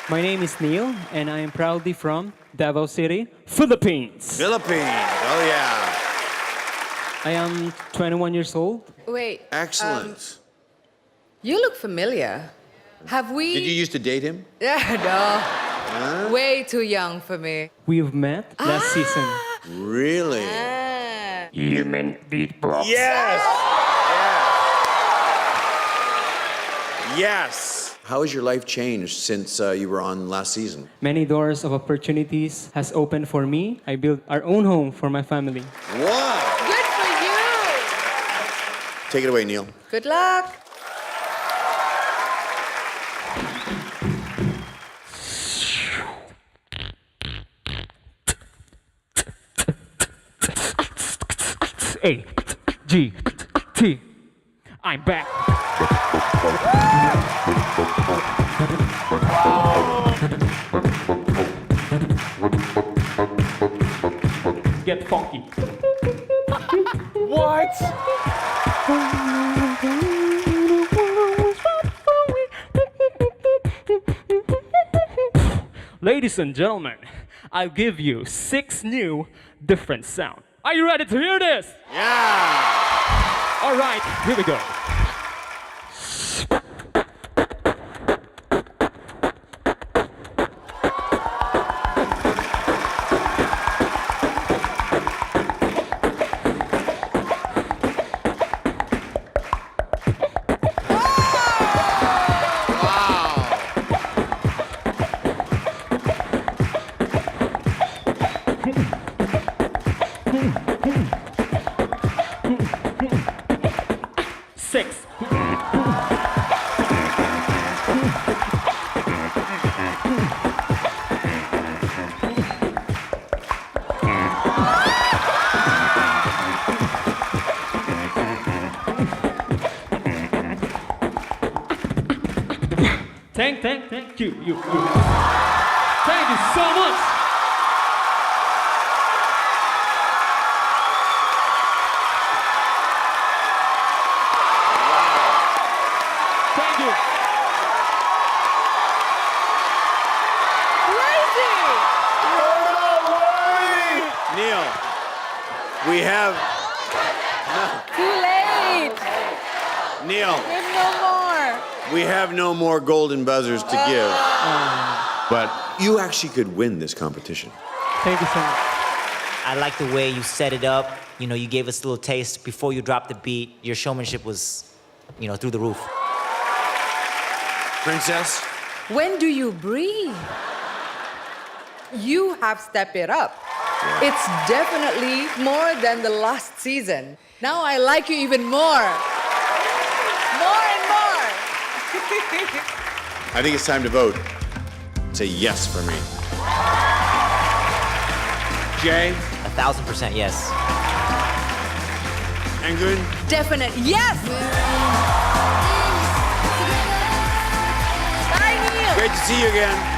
My name is Neil, and I am proudly from Davao City, Philippines. Philippines. Oh, yeah. I am 21 years old. Wait. Excellent. You look familiar. Have we? Did you used to date him? Yeah, no. Way too young for me. We've met last season. Really? Ah. Human beatbox. Yes. Yes. How has your life changed since you were on last season? Many doors of opportunities has opened for me. I built our own home for my family. Wow. Good for you. Take it away, Neil. Good luck. A-G-T. I'm back. Get funky. What? Ladies and gentlemen, I'll give you 6 new different sounds. Are you ready to hear this? Yeah. All right, here we go. Six. Thank you. Thank you so much. Thank you. Neil, we have... Too late. Neil, We have no more. we have no more golden buzzers to give. But you actually could win this competition. Thank you so much. I like the way you set it up. You know, you gave us a little taste before you dropped the beat. Your showmanship was, you know, through the roof. Princess? When do you breathe? You have stepped it up. It's definitely more than the last season. Now I like you even more. More and more. I think it's time to vote. Say yes for me. Jay? 1,000% yes. Anggun? Definite yes. Bye, Neil. Great to see you again.